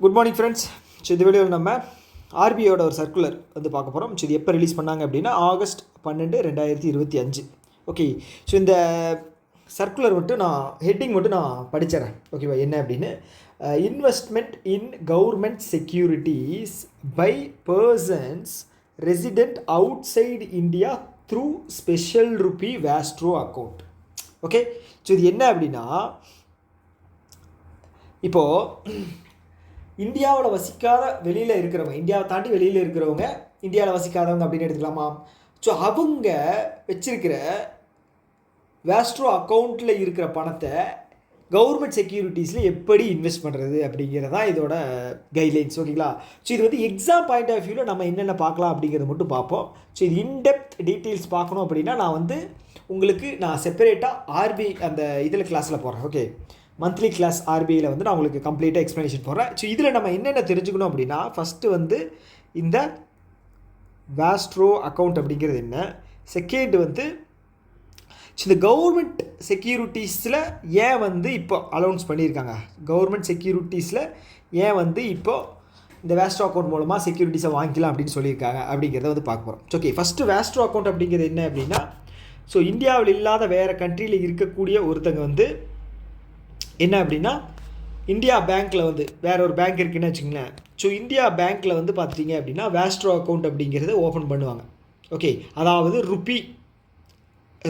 Good morning friends. So இந்த வீடியோவில் நம்ம ஆர்பிஐயோட ஒரு சர்க்குலர் வந்து பார்க்க போகிறோம். ஸோ இது எப்போ ரிலீஸ் பண்ணாங்க அப்படின்னா ஆகஸ்ட் 12, 2025. ஓகே, ஸோ இந்த சர்க்குலர் மட்டும் நான் ஹெட்டிங் மட்டும் நான் படிச்சிடறேன். ஓகேவா, என்ன அப்படின்னு investment in government securities by persons resident outside India through special rupee vostro account. Okay, so இது என்ன அப்படின்னா இப்போது இந்தியாவில் வசிக்காத வெளியில் இருக்கிறவங்க, இந்தியாவை தாண்டி வெளியில் இருக்கிறவங்க, இந்தியாவில் வசிக்காதவங்க அப்படின்னு எடுத்துக்கலாமா? ஸோ அவங்க வச்சிருக்கிற வேஸ்ட்ரோ அக்கௌண்ட்டில் இருக்கிற பணத்தை கவர்மெண்ட் செக்யூரிட்டிஸில் எப்படி இன்வெஸ்ட் பண்ணுறது அப்படிங்கிறது தான் இதோட கைட்லைன்ஸ். ஓகேங்களா? ஸோ இது வந்து எக்ஸாம் பாயிண்ட் ஆஃப் வியூவில் நம்ம என்னென்ன பார்க்கலாம் அப்படிங்கிறத மட்டும் பார்ப்போம். ஸோ இது இன்டெப்த் டீட்டெயில்ஸ் பார்க்கணும் அப்படின்னா நான் செப்பரேட்டாக ஆர்பிஐ அந்த இதில் கிளாஸில் போடுறேன். ஓகே, மந்த்லி கிளாஸ் ஆர்பிஐயில் வந்து நான் உங்களுக்கு கம்ப்ளீட்டாக எக்ஸ்ப்ளனேஷன் போடுறேன். ஸோ இதில் நம்ம என்னென்ன தெரிஞ்சுக்கணும் அப்படின்னா, ஃபஸ்ட்டு வந்து இந்த வேஸ்ட்ரோ அக்கௌண்ட் அப்படிங்கிறது என்ன, செகண்ட் வந்து இந்த கவர்மெண்ட் செக்யூரிட்டிஸில் ஏன் வந்து இப்போ அலௌன்ஸ் பண்ணியிருக்காங்க, கவர்மெண்ட் செக்யூரிட்டிஸில் ஏன் வந்து இப்போது இந்த வேஸ்ட்ரோ அக்கௌண்ட் மூலமாக செக்யூரிட்டிஸை வாங்கிக்கலாம் அப்படின்னு சொல்லியிருக்காங்க அப்படிங்கிறத வந்து பார்க்க போகிறோம். ஓகே, ஃபஸ்ட்டு வேஸ்ட்ரோ அக்கௌண்ட் அப்படிங்கிறது என்ன அப்படின்னா, ஸோ இந்தியாவில் இல்லாத வேறு கண்ட்ரியில் இருக்கக்கூடிய ஒருத்தங்க வந்து என்ன அப்படின்னா, இந்தியா பேங்க்கில் வந்து வேறு ஒரு பேங்க் இருக்குதுன்னு வச்சுங்களேன். ஸோ இந்தியா பேங்க்கில் வந்து பார்த்துட்டிங்க அப்படின்னா வேஸ்ட்ரோ அக்கௌண்ட் அப்படிங்கிறத ஓப்பன் பண்ணுவாங்க. ஓகே, அதாவது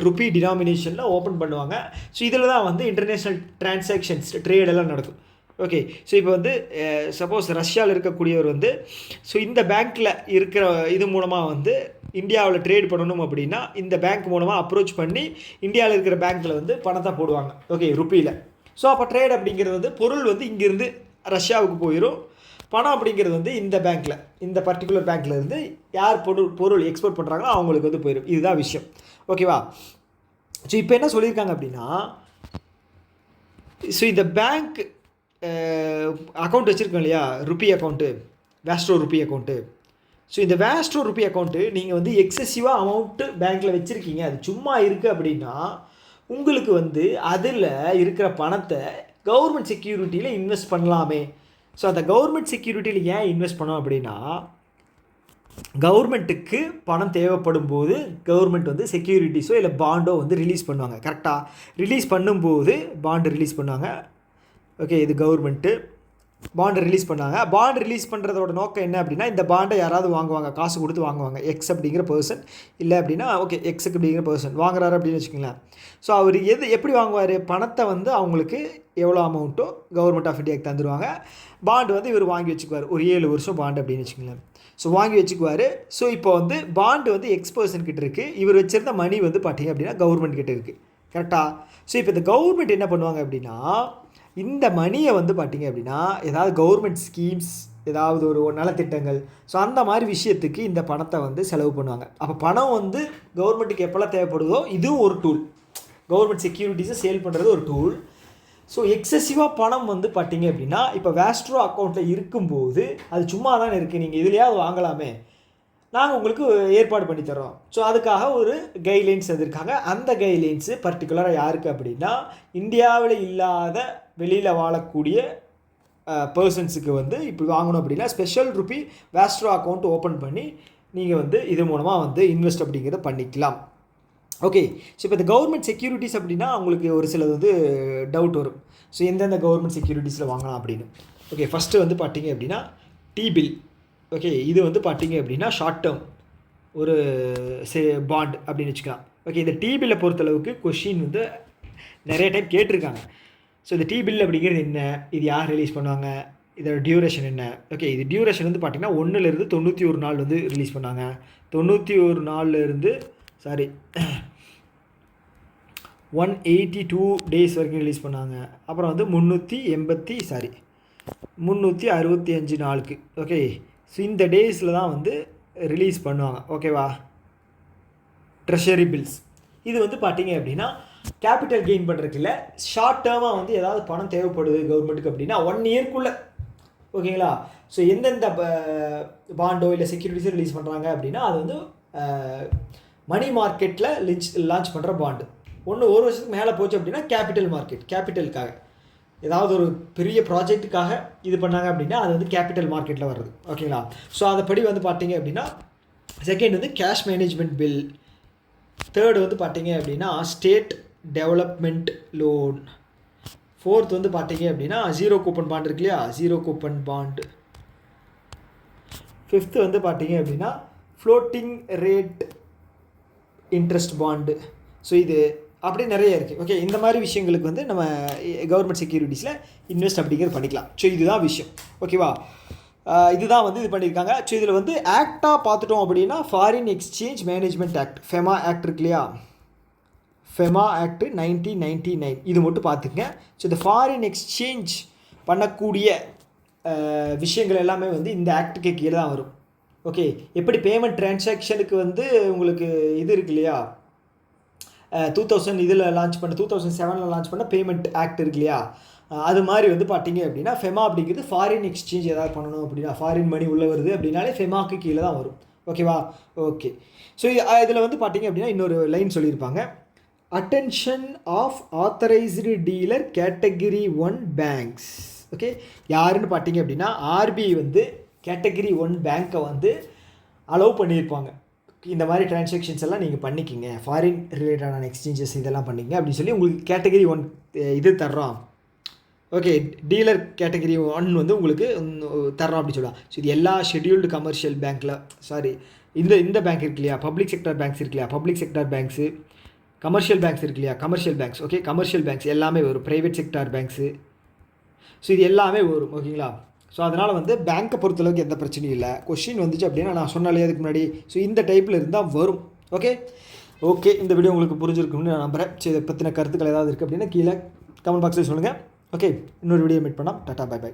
ருப்பி டினாமினேஷனில் ஓப்பன் பண்ணுவாங்க. ஸோ இதில் தான் வந்து இன்டர்நேஷ்னல் டிரான்சாக்ஷன்ஸ் ட்ரேடெல்லாம் நடக்கும். ஓகே, ஸோ இப்போ வந்து சப்போஸ் ரஷ்யாவில் இருக்கக்கூடியவர் வந்து ஸோ இந்த பேங்க்கில் இருக்கிற இது மூலமாக வந்து இந்தியாவில் ட்ரேட் பண்ணணும் அப்படின்னா இந்த பேங்க் மூலமாக அப்ரோச் பண்ணி இந்தியாவில் இருக்கிற பேங்க்கில் வந்து பணத்தை போடுவாங்க. ஓகே, ருப்பியில். ஸோ அப்போ ட்ரேட் அப்படிங்கிறது வந்து பொருள் வந்து இங்கேருந்து ரஷ்யாவுக்கு போயிடும், பணம் அப்படிங்கிறது வந்து இந்த பேங்க்கில், இந்த பர்டிகுலர் பேங்க்கில் இருந்து யார் பொருள் எக்ஸ்போர்ட் பண்ணுறாங்களோ அவங்களுக்கு வந்து போயிடும். இதுதான் விஷயம். ஓகேவா? ஸோ இப்போ என்ன சொல்லியிருக்காங்க அப்படின்னா, ஸோ இந்த பேங்க் அக்கௌண்ட் வச்சுருக்கோம் இல்லையா, rupee account, vostro rupee account. So இந்த வேஸ்ட்ரோ ருப்பி அக்கௌண்ட்டு நீங்கள் வந்து எக்ஸசிவாக அமௌண்ட்டு பேங்க்கில் வச்சுருக்கீங்க, அது சும்மா இருக்குது அப்படின்னா உங்களுக்கு வந்து அதில் இருக்கிற பணத்தை கவர்மெண்ட் செக்யூரிட்டியில் இன்வெஸ்ட் பண்ணலாமே. ஸோ அந்த கவர்மெண்ட் செக்யூரிட்டியில் ஏன் இன்வெஸ்ட் பண்ணோம் அப்படின்னா, கவர்மெண்ட்டுக்கு பணம் தேவைப்படும் போது கவர்மெண்ட் வந்து செக்யூரிட்டிஸோ இல்லை பாண்டோ வந்து ரிலீஸ் பண்ணுவாங்க. கரெக்டாக ரிலீஸ் பண்ணும்போது பாண்டு ரிலீஸ் பண்ணுவாங்க. ஓகே, இது கவர்மெண்ட்டு பாண்டு ரிலீஸ் பண்ணாங்க. பாண்டு ரிலீஸ் பண்ணுறதோட நோக்கம் என்ன அப்படின்னா, இந்த பாண்டை யாராவது வாங்குவாங்க, காசு கொடுத்து வாங்குவாங்க. எக்ஸ் அப்படிங்கிற பர்சன், இல்லை அப்படின்னா ஓகே எக்ஸுக்கு அப்படிங்கிற பர்சன் வாங்குறாரு அப்படின்னு வச்சுக்கோங்களேன். ஸோ அவர் எப்படி வாங்குவார், பணத்தை வந்து அவங்களுக்கு எவ்வளோ அமௌண்ட்டோ கவர்மெண்ட் ஆஃப் இந்தியாவுக்கு தந்துடுவாங்க. பாண்டு வந்து இவர் வாங்கி வச்சுக்குவார், ஒரு 7 வருஷம் பாண்டு அப்படின்னு வச்சுக்கோங்களேன். ஸோ வாங்கி வச்சுக்குவார். ஸோ இப்போ வந்து பாண்டு வந்து எக்ஸ் பர்சன் கிட்ட இருக்குது, இவர் வச்சுருந்த மணி வந்து பார்த்தீங்க அப்படின்னா கவர்மெண்ட் கிட்ட இருக்குது. கரெக்டாக? ஸோ இப்போ இந்த கவர்மெண்ட் என்ன பண்ணுவாங்க அப்படின்னா, இந்த மணியை வந்து பார்த்திங்க அப்படின்னா ஏதாவது கவர்மெண்ட் ஸ்கீம்ஸ், ஏதாவது ஒரு நலத்திட்டங்கள், ஸோ அந்த மாதிரி விஷயத்துக்கு இந்த பணத்தை வந்து செலவு பண்ணுவாங்க. அப்போ பணம் வந்து கவர்மெண்ட்டுக்கு எப்போல்லாம் தேவைப்படுதோ இதுவும் ஒரு டூல், கவர்மெண்ட் செக்யூரிட்டிஸை சேல் பண்ணுறது ஒரு டூல். ஸோ எக்ஸசிவாக பணம் வந்து பார்த்திங்க அப்படின்னா இப்போ வேஸ்ட்ரோ அக்கௌண்ட்டில் இருக்கும்போது அது சும்மா தானே இருக்குது, நீங்கள் இதுலையாவது வாங்கலாமே, நாங்கள் உங்களுக்கு ஏற்பாடு பண்ணி தரோம். ஸோ அதுக்காக ஒரு கைட்லைன்ஸ் எதிர்க்காங்க. அந்த கைட்லைன்ஸு பர்டிகுலராக யாருக்கு அப்படின்னா, இந்தியாவில் இல்லாத வெளியில் வாழக்கூடிய பர்சன்ஸுக்கு வந்து இப்படி வாங்கணும் அப்படின்னா ஸ்பெஷல் ருப்பி வேஸ்ட்ரோ அக்கௌண்ட் ஓப்பன் பண்ணி நீங்கள் வந்து இது மூலமாக வந்து இன்வெஸ்ட் அப்படிங்கிறத பண்ணிக்கலாம். ஓகே, ஸோ இப்போ இந்த கவர்மெண்ட் செக்யூரிட்டிஸ் அப்படின்னா அவங்களுக்கு ஒரு சிலது வந்து டவுட் வரும். ஸோ எந்தெந்த கவர்மெண்ட் செக்யூரிட்டிஸில் வாங்கலாம் அப்படின்னு. ஓகே, ஃபஸ்ட்டு வந்து பார்த்தீங்க அப்படின்னா T-bill. ஓகே, இது வந்து பார்த்தீங்க அப்படின்னா ஷார்ட் டேர்ம் ஒரு பாண்ட் அப்படின்னு வச்சுக்கலாம். ஓகே, இந்த T-bill பொறுத்தளவுக்கு கொஷின் வந்து நிறைய டைம் கேட்டிருக்காங்க. ஸோ இந்த T-bill அப்படிங்கிறது என்ன, இது யார் ரிலீஸ் பண்ணுவாங்க, இதோட டியூரேஷன் என்ன. ஓகே, இது டியூரேஷன் வந்து பார்த்திங்கன்னா 1லேருந்து 91 நாள் வந்து ரிலீஸ் பண்ணாங்க. 91 நாள்லேருந்து 182 டேஸ் வரைக்கும் ரிலீஸ் பண்ணாங்க. அப்புறம் வந்து 365 நாளுக்கு. ஓகே, ஸோ இந்த டேஸில் தான் வந்து ரிலீஸ் பண்ணுவாங்க. ஓகேவா? ட்ரெஷரி பில்ஸ் இது வந்து பார்த்திங்க அப்படின்னா கேபிட்டல் கெயின் பண்ணுறதுக்கு இல்லை, ஷார்ட் டேர்மாக வந்து ஏதாவது பணம் தேவைப்படுது கவர்மெண்ட்டுக்கு அப்படின்னா 1 இயர்க்குள்ளே. ஓகேங்களா? ஸோ எந்தெந்த பாண்டோ இல்லை செக்யூரிட்டிஸோ ரிலீஸ் பண்ணுறாங்க அப்படின்னா அது வந்து மணி மார்க்கெட்டில் லான்ச் பண்ணுற பாண்டு. ஒரு வருஷத்துக்கு மேலே போச்சு அப்படின்னா கேபிட்டலுக்காக. ஏதாவது ஒரு பெரிய ப்ராஜெக்ட்டுக்காக இது பண்ணாங்க அப்படின்னா அது வந்து கேபிட்டல் மார்க்கெட்டில் வருது. ஓகேங்களா? ஸோ அதைப்படி வந்து பார்த்தீங்க அப்படின்னா செகண்ட் வந்து கேஷ் மேனேஜ்மெண்ட் பில். தேர்டு வந்து பார்த்தீங்க அப்படின்னா ஸ்டேட் டெவலப்மெண்ட் லோன். ஃபோர்த் வந்து பார்த்தீங்க அப்படின்னா ஜீரோ கூப்பன் பாண்ட் இருக்கு இல்லையா, ஜீரோ கூப்பன் பாண்டு. ஃபிஃப்த்து வந்து பார்த்தீங்க அப்படின்னா floating rate interest bond. So இது அப்படி நிறைய இருக்குது. ஓகே, இந்த மாதிரி விஷயங்களுக்கு வந்து நம்ம கவர்மெண்ட் செக்யூரிட்டிஸில் இன்வெஸ்ட் அப்படிங்கிறது பண்ணிக்கலாம். ஸோ இதுதான் விஷயம். ஓகேவா? இதுதான் வந்து இது பண்ணியிருக்காங்க. ஸோ இதில் வந்து ஆக்டாக பார்த்துட்டோம் அப்படின்னா foreign exchange management act, FEMA act இருக்கு இல்லையா, ஃபெமா ஆக்ட் 1999 இது மட்டும் பார்த்துங்க. ஸோ இந்த ஃபாரின் எக்ஸ்சேஞ்ச் பண்ணக்கூடிய விஷயங்கள் எல்லாமே வந்து இந்த ஆக்டுக்கு கீழே தான் வரும். ஓகே, எப்படி பேமெண்ட் டிரான்சாக்ஷனுக்கு வந்து உங்களுக்கு இது இருக்கு இல்லையா, 2000 இதில் லான்ச் பண்ண 2007 லான்ச் பண்ண பேமெண்ட் ஆக்ட் இருக்கு இல்லையா, அது மாதிரி வந்து பார்த்தீங்க அப்படின்னா ஃபெமா அப்படிங்கிறது ஃபாரின் எக்ஸ்சேஞ்ச் ஏதாவது பண்ணணும் அப்படின்னா, ஃபாரின் மணி உள்ளே வருது அப்படின்னாலே ஃபெமாக்கு கீழே தான் வரும். ஓகேவா? ஓகே. ஸோ இதில் வந்து பார்த்தீங்க அப்படின்னா இன்னொரு லைன் சொல்லியிருப்பாங்க, attention of authorised dealer category 1 banks. Okay, யாருன்னு பார்த்தீங்க அப்படின்னா ஆர்பிஐ வந்து கேட்டகிரி 1 பேங்க்கை வந்து அலோவ் பண்ணியிருப்பாங்க. இந்த மாதிரி டிரான்சாக்ஷன்ஸ் எல்லாம் நீங்கள் பண்ணிக்கிங்க, ஃபாரின் ரிலேட்டடான எக்ஸ்சேஞ்சஸ் இதெல்லாம் பண்ணிங்க அப்படின்னு சொல்லி உங்களுக்கு கேட்டகிரி 1 இது தர்றோம். ஓகே, டீலர் கேட்டகிரி 1 வந்து உங்களுக்கு தர்றோம் அப்படின்னு சொல்லலாம். ஸோ இது எல்லா ஷெட்யூல்டு கமர்ஷியல் பேங்க்கில் இந்த பேங்க் இருக்கு இல்லையா, பப்ளிக் செக்டர் பேங்க்ஸ் இருக்கு இல்லையா, public sector banks, commercial banks இருக்கு இல்லையா, commercial banks. Okay, commercial banks எல்லாமே வரும், ப்ரைவேட் செக்டார் பேங்க்ஸு. ஸோ இது எல்லாமே வரும். ஓகேங்களா? ஸோ அதனால் வந்து பேங்க்கை பொறுத்தளவுக்கு எந்த பிரச்சனையும் இல்லை. கொஷின் வந்துச்சு அப்படின்னா நான் சொன்னாலே அதுக்கு முன்னாடி ஸோ இந்த டைப்பில் இருந்தால் வரும். ஓகே, இந்த வீடியோ உங்களுக்கு புரிஞ்சிருக்குன்னு நான் நம்புகிறேன். சரி, இதை பற்றின கருத்துக்கள் ஏதாவது இருக்குது அப்படின்னா கீழே கமெண்ட் பாக்ஸில் சொல்லுங்கள். ஓகே, இன்னொரு வீடியோ மீட் பண்ணலாம். Tata, bye by.